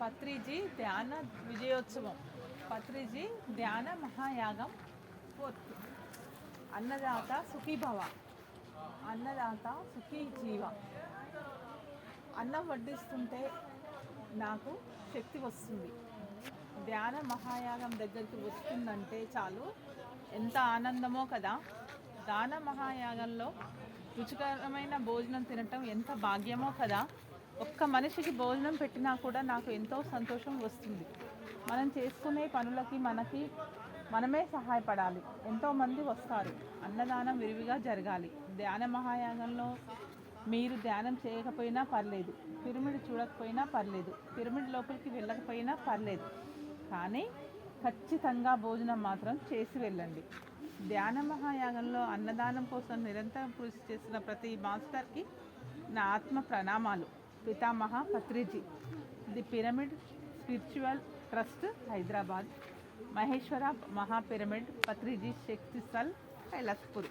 పత్రిజీ ధ్యాన విజయోత్సవం. పత్రిజీ ధ్యాన మహాయాగం 4th. అన్నదాత సుఖీభవ, అన్నదాత సుఖీ జీవ. అన్నం వడ్డిస్తుంటే నాకు శక్తి వస్తుంది. ధ్యాన మహాయాగం దగ్గరికి వస్తుందంటే చాలు ఎంత ఆనందమో కదా. దాన మహాయాగంలో రుచికరమైన భోజనం తినటం ఎంత భాగ్యమో కదా. ఒక్క మనిషికి భోజనం పెట్టినా కూడా నాకు ఎంతో సంతోషం వస్తుంది. మనం చేసుకునే పనులకి మనమే సహాయపడాలి. ఎంతోమంది వస్తారు. అన్నదానం విరివిగా జరగాలి. ధ్యాన మహాయాగంలో మీరు ధ్యానం చేయకపోయినా పర్లేదు, పిరమిడ్ చూడకపోయినా పర్లేదు, పిరమిడ్ లోపలికి వెళ్ళకపోయినా పర్లేదు, కానీ ఖచ్చితంగా భోజనం మాత్రం చేసి వెళ్ళండి. ధ్యాన మహాయాగంలో అన్నదానం కోసం నిరంతరం కృషి చేసిన ప్రతి మాస్టర్కి నా ఆత్మ ప్రణామాలు. పితామహ Patriji, the pyramid spiritual trust, Hyderabad. Maheshwara మహాపిరమిడ్, పత్రిజీ శక్తి స్థల్, కైలాసపూర్.